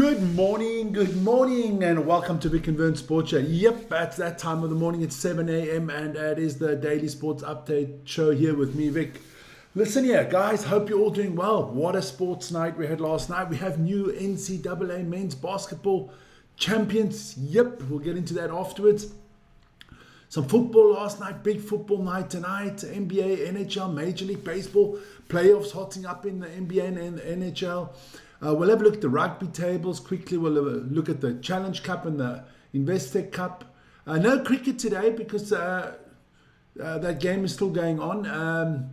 Good morning, and welcome to Vic and Vern Sports Show. Yep, it's that time of the morning. It's 7 a.m. and it is the daily sports update show here with me, Vic. Listen here, guys. Hope you're all doing well. What a sports night we had last night. We have new NCAA men's basketball champions. Yep, we'll get into that afterwards. Some football last night, big football night tonight. NBA, NHL, Major League Baseball, playoffs hotting up in the NBA and the NHL. We'll have a look at the rugby tables quickly. We'll look at the Challenge Cup and the Investec Cup. No cricket today because that game is still going on.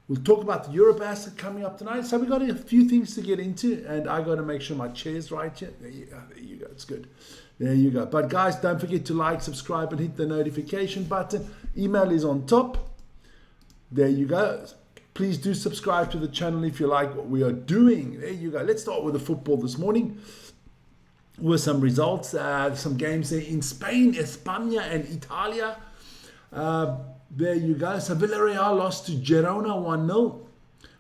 We'll talk about the Eurobasket coming up tonight. So we've got a few things to get into, and I got to make sure my chair's right here. There you go. It's good. There you go. But guys, don't forget to like, subscribe, and hit the notification button. Email is on top. There you go. Please do subscribe to the channel if you like what we are doing. There you go. Let's start with the football this morning with some results. Some games there in Spain, España and Italia. There you go. So Villarreal lost to Girona 1-0.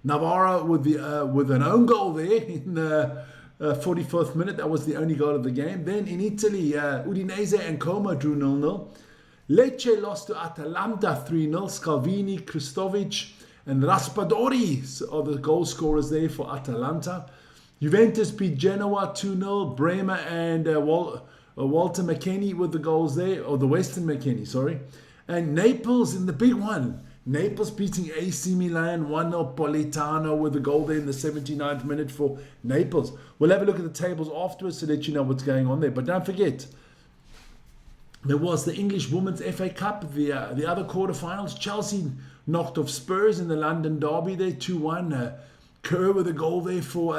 Navarra with an own goal there in the 44th minute. That was the only goal of the game. Then in Italy, Udinese and Como drew 0-0. Lecce lost to Atalanta 3-0. Scalvini, Kristovic and Raspadori are the goal scorers there for Atalanta. Juventus beat Genoa 2-0. Bremer and Walter McKennie with the goals there, or the Western McKennie, sorry. And Naples in the big one. Naples beating AC Milan 1-0. Politano with the goal there in the 79th minute for Naples. We'll have a look at the tables afterwards to let you know what's going on there. But don't forget, there was the English Women's FA Cup, the other quarterfinals. Chelsea knocked off Spurs in the London derby there, 2-1. Kerr with a goal there for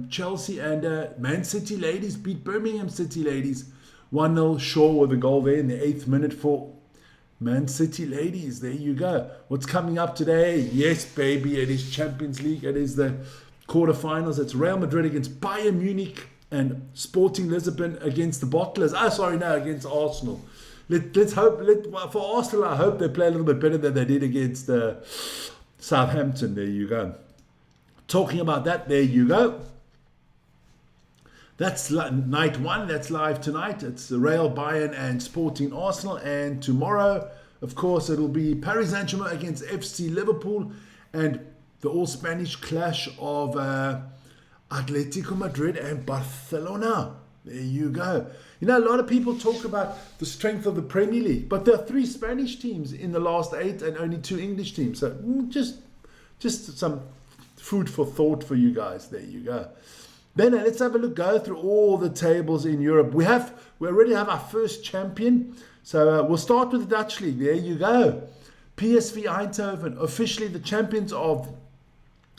Chelsea. And Man City ladies beat Birmingham City ladies 1-0. Shaw with a goal there in the 8th minute for Man City ladies. There you go. What's coming up today? Yes, baby, it is Champions League. It is the quarterfinals. It's Real Madrid against Bayern Munich and Sporting Lisbon against the Bottlers. Against Arsenal. Let's hope, for Arsenal, I hope they play a little bit better than they did against Southampton. There you go. Talking about that, there you go. That's night one. That's live tonight. It's Real, Bayern and Sporting Arsenal. And tomorrow, of course, it'll be Paris Saint-Germain against FC Liverpool and the all-Spanish clash of Atletico Madrid and Barcelona. There you go. You know, a lot of people talk about the strength of the Premier League, but there are 3 Spanish teams in the last 8 and only 2 English teams. So just some food for thought for you guys. There you go. Then let's have a look, go through all the tables in Europe. We already have our first champion. So we'll start with the Dutch League. There you go. PSV Eindhoven, officially the champions of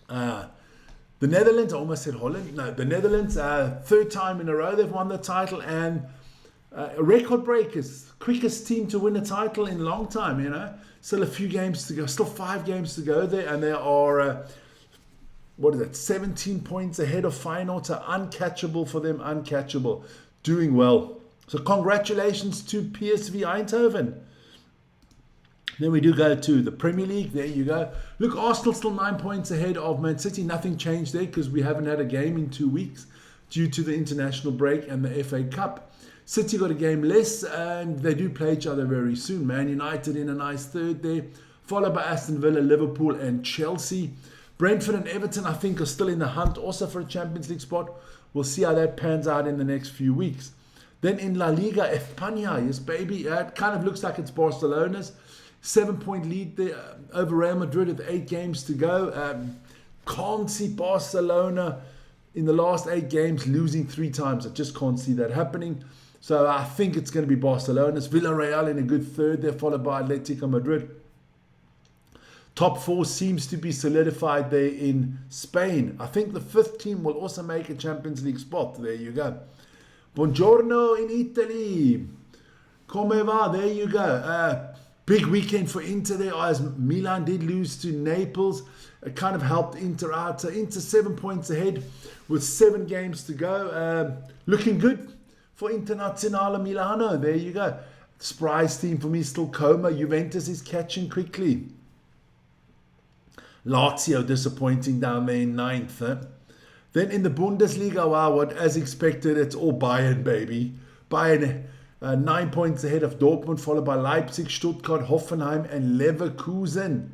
the Netherlands. I almost said Holland. No, the Netherlands, 3rd time in a row they've won the title, and record breakers, quickest team to win a title in a long time, you know. Still a few games to go, still 5 games to go there, and they are, 17 points ahead of Feyenoord, so uncatchable for them, uncatchable. Doing well. So congratulations to PSV Eindhoven. Then we do go to the Premier League. There you go. Look, Arsenal still 9 points ahead of Man City. Nothing changed there because we haven't had a game in 2 weeks due to the international break and the FA Cup. City got a game less, and they do play each other very soon. Man United in a nice 3rd there, followed by Aston Villa, Liverpool and Chelsea. Brentford and Everton, I think, are still in the hunt also for a Champions League spot. We'll see how that pans out in the next few weeks. Then in La Liga, España, yes, baby. It kind of looks like it's Barcelona's. 7-point lead there over Real Madrid with 8 games to go. Can't see Barcelona in the last 8 games losing 3 times. I just can't see that happening. So I think it's going to be Barcelona's. Villarreal in a good 3rd there, followed by Atletico Madrid. Top 4 seems to be solidified there in Spain. I think the 5th team will also make a Champions League spot. There you go. Buongiorno in Italy. Come va? There you go. Big weekend for Inter there, as Milan did lose to Naples. It kind of helped Inter out. So Inter 7 points ahead with 7 games to go. Looking good for Internazionale Milano. There you go. Surprise team for me, still Como. Juventus is catching quickly. Lazio disappointing down there in 9th. Then in the Bundesliga, wow, what as expected, it's all Bayern, baby. Bayern 9 points ahead of Dortmund, followed by Leipzig, Stuttgart, Hoffenheim, and Leverkusen.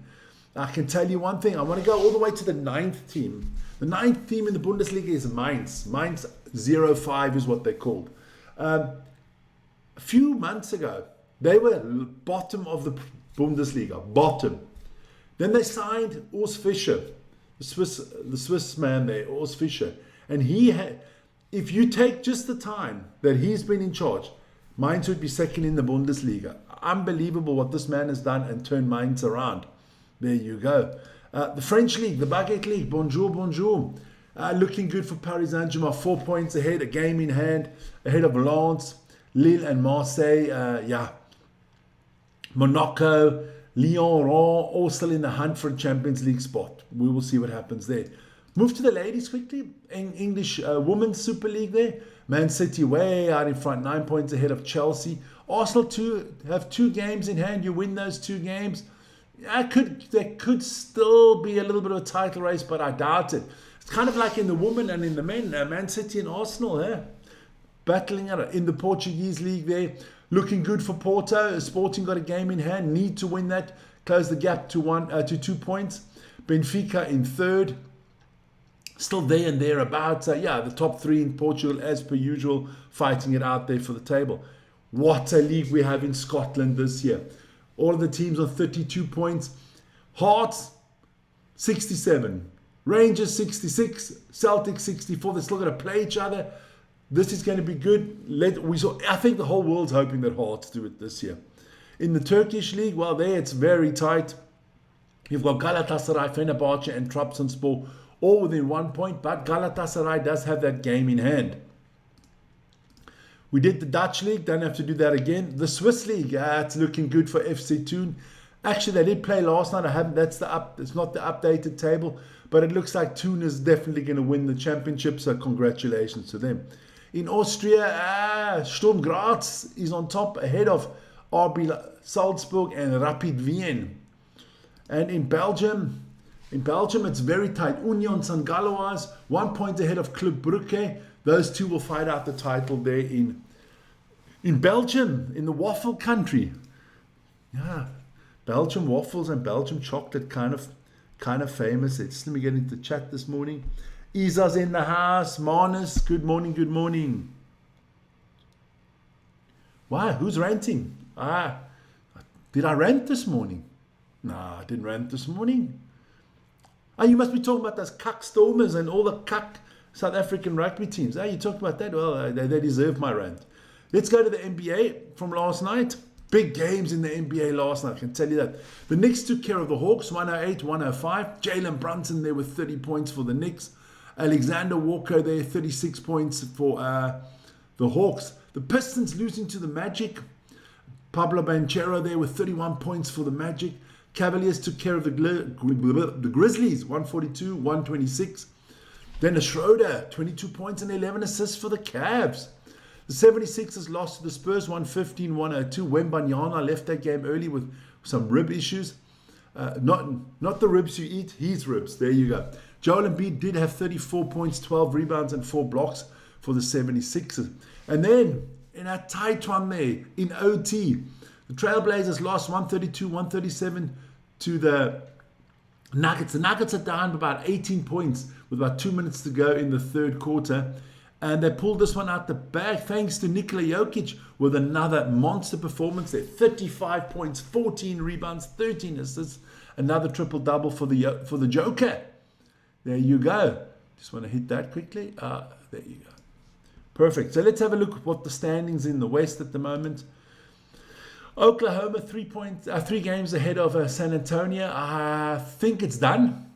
I can tell you one thing. I want to go all the way to the ninth team. The ninth team in the Bundesliga is Mainz. Mainz 05 is what they're called. A few months ago, they were bottom of the Bundesliga, bottom. Then they signed Urs Fischer, the Swiss man there, Urs Fischer. And he had, if you take just the time that he's been in charge, Mainz would be second in the Bundesliga. Unbelievable what this man has done and turned Mainz around. There you go. The French League, the Baguette League, bonjour, bonjour. Looking good for Paris Saint-Germain, 4 points ahead, a game in hand, ahead of Lens, Lille and Marseille. Monaco, Lyon, Rouen, all still in the hunt for a Champions League spot. We will see what happens there. Move to the ladies quickly. English Women's Super League there. Man City way out in front, 9 points ahead of Chelsea. Arsenal have 2 games in hand. You win those 2 games. There could still be a little bit of a title race, but I doubt it. It's kind of like in the women and in the men. Man City and Arsenal battling it in the Portuguese league there. Looking good for Porto. Sporting got a game in hand. Need to win that. Close the gap to 2 points. Benfica in third. Still there and thereabouts. The top 3 in Portugal as per usual. Fighting it out there for the table. What a league we have in Scotland this year. All of the teams on 32 points. Hearts 67. Rangers 66. Celtic 64. They're still going to play each other. This is going to be good. I think the whole world's hoping that Hearts do it this year. In the Turkish league, well, there it's very tight. You've got Galatasaray, Fenerbahce, and Trabzonspor all within 1 point, but Galatasaray does have that game in hand. We did the Dutch league, don't have to do that again. The Swiss league, it's looking good for FC Thun. Actually, they did play last night. It's not the updated table, but it looks like Thun is definitely going to win the championship. So congratulations to them. In Austria, Sturm Graz is on top, ahead of RB Salzburg and Rapid Wien. And in Belgium, it's very tight. Union St. Galois, 1 point ahead of Club Brugge. Those two will fight out the title there in Belgium, in the waffle country. Yeah, Belgium waffles and Belgium chocolate, kind of famous. Let me get into chat this morning. Isa's in the house. Manus, good morning, good morning. Why? Who's ranting? Did I rant this morning? No, I didn't rant this morning. You must be talking about those cuck Stormers and all the cuck South African rugby teams. You talked about that? Well, they deserve my rant. Let's go to the NBA from last night. Big games in the NBA last night, I can tell you that. The Knicks took care of the Hawks, 108-105. Jalen Brunson there with 30 points for the Knicks. Alexander Walker there, 36 points for the Hawks. The Pistons losing to the Magic. Pablo Banchero there with 31 points for the Magic. Cavaliers took care of the Grizzlies, 142-126. Dennis Schroeder, 22 points and 11 assists for the Cavs. The 76ers lost to the Spurs, 115-102. Wembanyama left that game early with some rib issues. Not the ribs you eat, his ribs. There you go. Joel Embiid did have 34 points, 12 rebounds, and 4 blocks for the 76ers. And then, in a tight one there, in OT, the Trailblazers lost 132-137 to the Nuggets. The Nuggets are down by about 18 points with about 2 minutes to go in the third quarter. And they pulled this one out the bag thanks to Nikola Jokic with another monster performance there. 35 points, 14 rebounds, 13 assists. Another triple-double for the Joker. There you go. Just want to hit that quickly. There you go. Perfect. So let's have a look at what the standings in the West at the moment. Oklahoma 3 games ahead of San Antonio. I think it's done.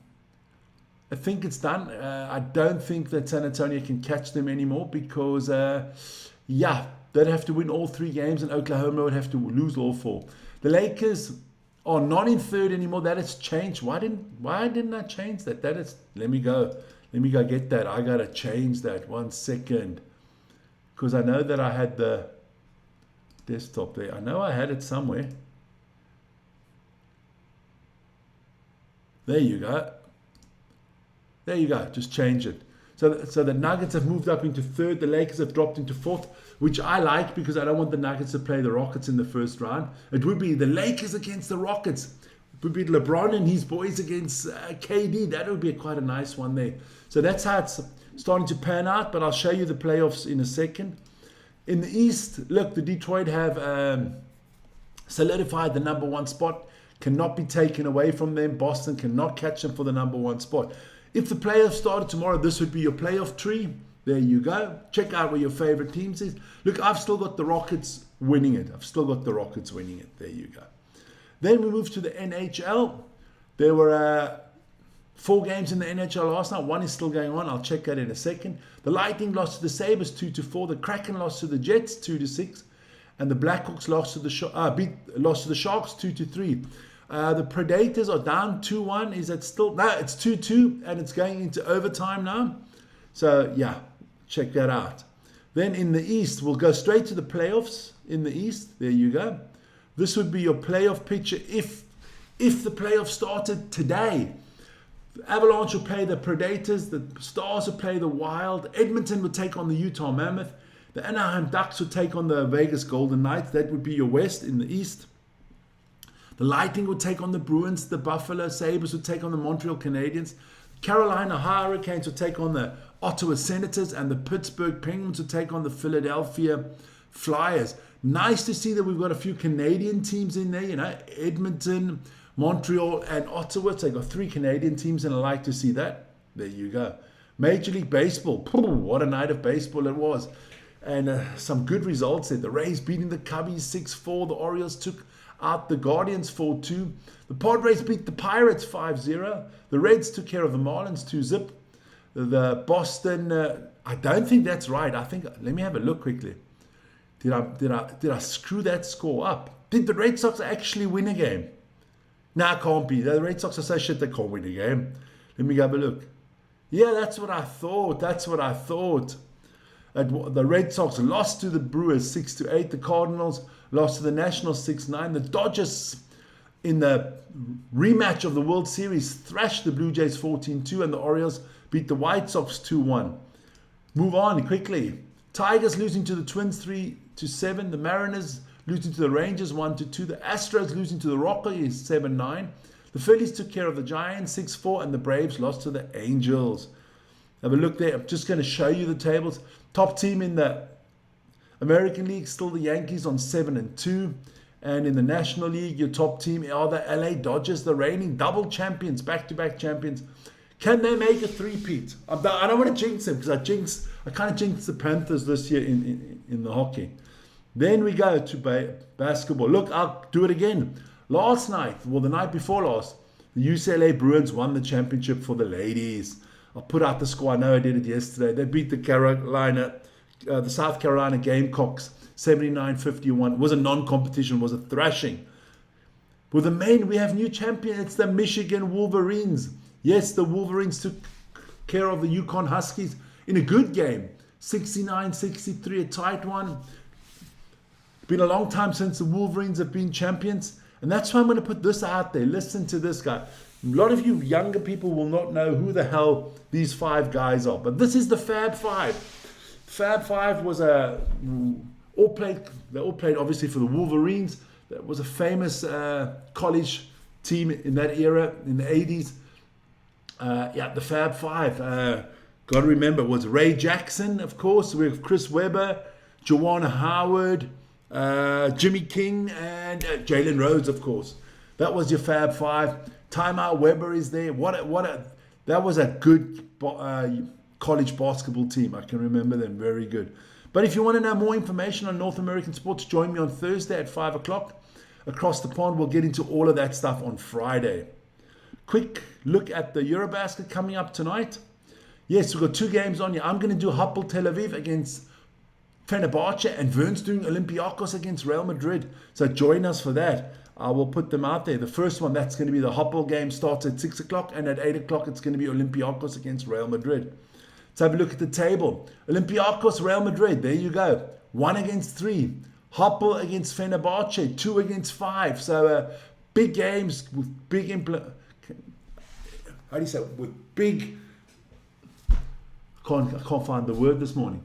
I don't think that San Antonio can catch them anymore because, they'd have to win all 3 games and Oklahoma would have to lose all 4. The Lakers are not in third anymore. That has changed. Why didn't I change that? Let me go get that. I got to change that. 1 second. Because I know that I had the desktop there. I know I had it somewhere. There you go. Just change it. So the Nuggets have moved up into third. The Lakers have dropped into fourth, which I like because I don't want the Nuggets to play the Rockets in the first round. It would be the Lakers against the Rockets. It would be LeBron and his boys against KD. That would be quite a nice one there. So that's how it's starting to pan out, but I'll show you the playoffs in a second. In the East, look, the Detroit have solidified the number one spot. Cannot be taken away from them. Boston cannot catch them for the number one spot. If the playoffs started tomorrow, this would be your playoff tree. There you go. Check out where your favorite teams is. Look, I've still got the Rockets winning it. There you go. Then we move to the NHL. There were 4 games in the NHL last night. One is still going on. I'll check that in a second. The Lightning lost to the Sabres 2-4. The Kraken lost to the Jets 2-6. And the Blackhawks lost to the Sharks 2-3. The Predators are down 2-1. Is that still? No, it's 2-2 and it's going into overtime now. So yeah, check that out. Then in the East, we'll go straight to the playoffs in the East. There you go. This would be your playoff picture if the playoffs started today. The Avalanche will play the Predators. The Stars will play the Wild. Edmonton would take on the Utah Mammoth. The Anaheim Ducks would take on the Vegas Golden Knights. That would be your West in the East. The Lightning would take on the Bruins. The Buffalo Sabres would take on the Montreal Canadiens. Carolina Hurricanes would take on the Ottawa Senators. And the Pittsburgh Penguins would take on the Philadelphia Flyers. Nice to see that we've got a few Canadian teams in there. You know, Edmonton, Montreal, and Ottawa. So they've got 3 Canadian teams, and I like to see that. There you go. Major League Baseball. What a night of baseball it was. And some good results there. The Rays beating the Cubbies 6-4. The Orioles took out the Guardians 4-2. The Padres beat the Pirates 5-0. The Reds took care of the Marlins 2-0. The Boston, I don't think that's right. I think, let me have a look quickly. Did I screw that score up? Did the Red Sox actually win a game? No, it can't be. The Red Sox are so shit they can't win a game. Let me have a look. Yeah, that's what I thought. The Red Sox lost to the Brewers 6-8. The Cardinals lost to the Nationals 6-9. The Dodgers in the rematch of the World Series thrashed the Blue Jays 14-2, and the Orioles beat the White Sox 2-1. Move on quickly. Tigers losing to the Twins 3-7. The Mariners losing to the Rangers 1-2. The Astros losing to the Rockies 7-9. The Phillies took care of the Giants 6-4, and the Braves lost to the Angels. Have a look there. I'm just going to show you the tables. Top team in the American League, still the Yankees on 7-2. And in the National League, your top team are the LA Dodgers, the reigning double champions, back-to-back champions. Can they make a three-peat? I don't want to jinx them because I kind of jinxed the Panthers this year in the hockey. Then we go to basketball. Look, I'll do it again. Last night, well, the night before last, the UCLA Bruins won the championship for the ladies. I'll put out the score. I know I did it yesterday. They beat the South Carolina Gamecocks 79-51. It was a non-competition. It was a thrashing. With the men, we have new champion. It's the Michigan Wolverines. Yes, the Wolverines took care of the Yukon Huskies in a good game. 69-63, a tight one. Been a long time since the Wolverines have been champions. And that's why I'm going to put this out there. Listen to this guy. A lot of you younger people will not know who the hell these 5 guys are. But this is the Fab Five. Fab Five was they all played obviously for the Wolverines. That was a famous college team in that era, in the 80s. The Fab Five. Got to remember, it was Ray Jackson, of course. We have Chris Webber, Juwan Howard, Jimmy King, and Jalen Rhodes, of course. That was your Fab Five. Timeout Weber is there. That was a good college basketball team. I can remember them very good. But if you want to know more information on North American sports, join me on Thursday at 5 o'clock. Across the pond, we'll get into all of that stuff on Friday. Quick look at the Eurobasket coming up tonight. Yes, we've got 2 games on here. I'm going to do Hapoel Tel Aviv against Fenerbahce, and Vern's doing Olympiacos against Real Madrid. So join us for that. I will put them out there. The first one, that's going to be the Hapoel game, starts at 6 o'clock, and at 8 o'clock, it's going to be Olympiacos against Real Madrid. Let's have a look at the table. Olympiacos, Real Madrid, there you go. 1 against 3. Hapoel against Fenerbahce, 2 against 5. So big games with big I can't find the word this morning.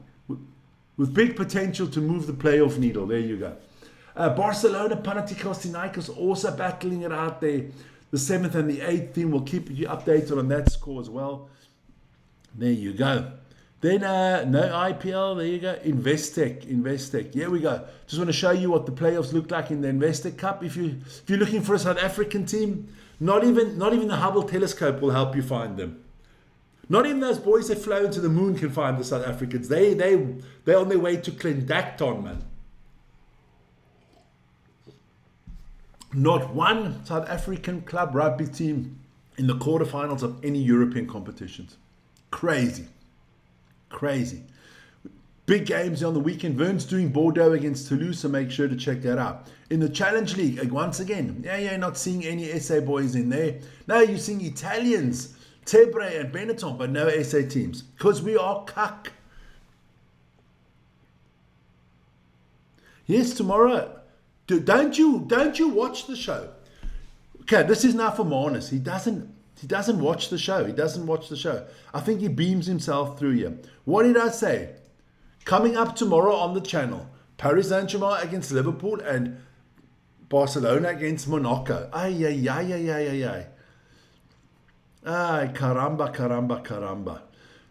With big potential to move the playoff needle. There you go. Barcelona, Panathinaikos also battling it out there. The 7th and the 8th team. Will keep you updated on that score as well. There you go. Then no IPL. There you go. Investec. Here we go. Just want to show you what the playoffs look like in the Investec Cup. If you're looking for a South African team, not even the Hubble telescope will help you find them. Not even those boys that flew into the moon can find the South Africans. They're on their way to Clondakton, man. Not one South African club rugby team in the quarterfinals of any European competitions. Crazy. Big games on the weekend. Vern's doing Bordeaux against Toulouse, so make sure to check that out. In the Challenge League, once again, you're not seeing any SA boys in there. Now you're seeing Italians, Tebre and Benetton, but no SA teams. Because we are cuck. Yes, tomorrow. Don't you watch the show? Okay, this is now for Marnus. He doesn't watch the show. I think he beams himself through here. What did I say? Coming up tomorrow on the channel, Paris Saint-Germain against Liverpool and Barcelona against Monaco. Ay, caramba.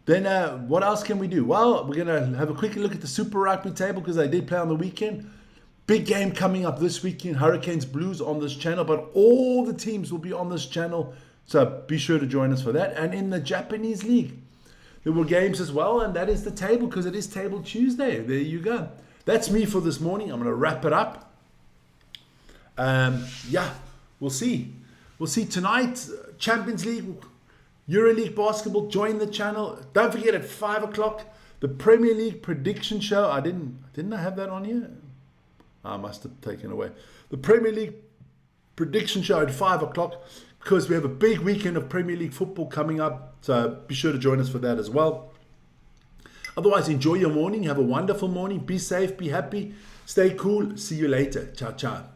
Then what else can we do? Well, we're going to have a quick look at the Super Rugby table because they did play on the weekend. Big game coming up this weekend, Hurricanes Blues on this channel, but all the teams will be on this channel, so be sure to join us for that. And in the Japanese League, there were games as well, and that is the table because it is Table Tuesday. There you go. That's me for this morning. I'm going to wrap it up. We'll see. We'll see tonight, Champions League, EuroLeague basketball. Join the channel. Don't forget at 5 o'clock, the Premier League prediction show. Didn't I have that on here? I must have taken away. The Premier League prediction show at 5 o'clock because we have a big weekend of Premier League football coming up. So be sure to join us for that as well. Otherwise, enjoy your morning. Have a wonderful morning. Be safe. Be happy. Stay cool. See you later. Ciao, ciao.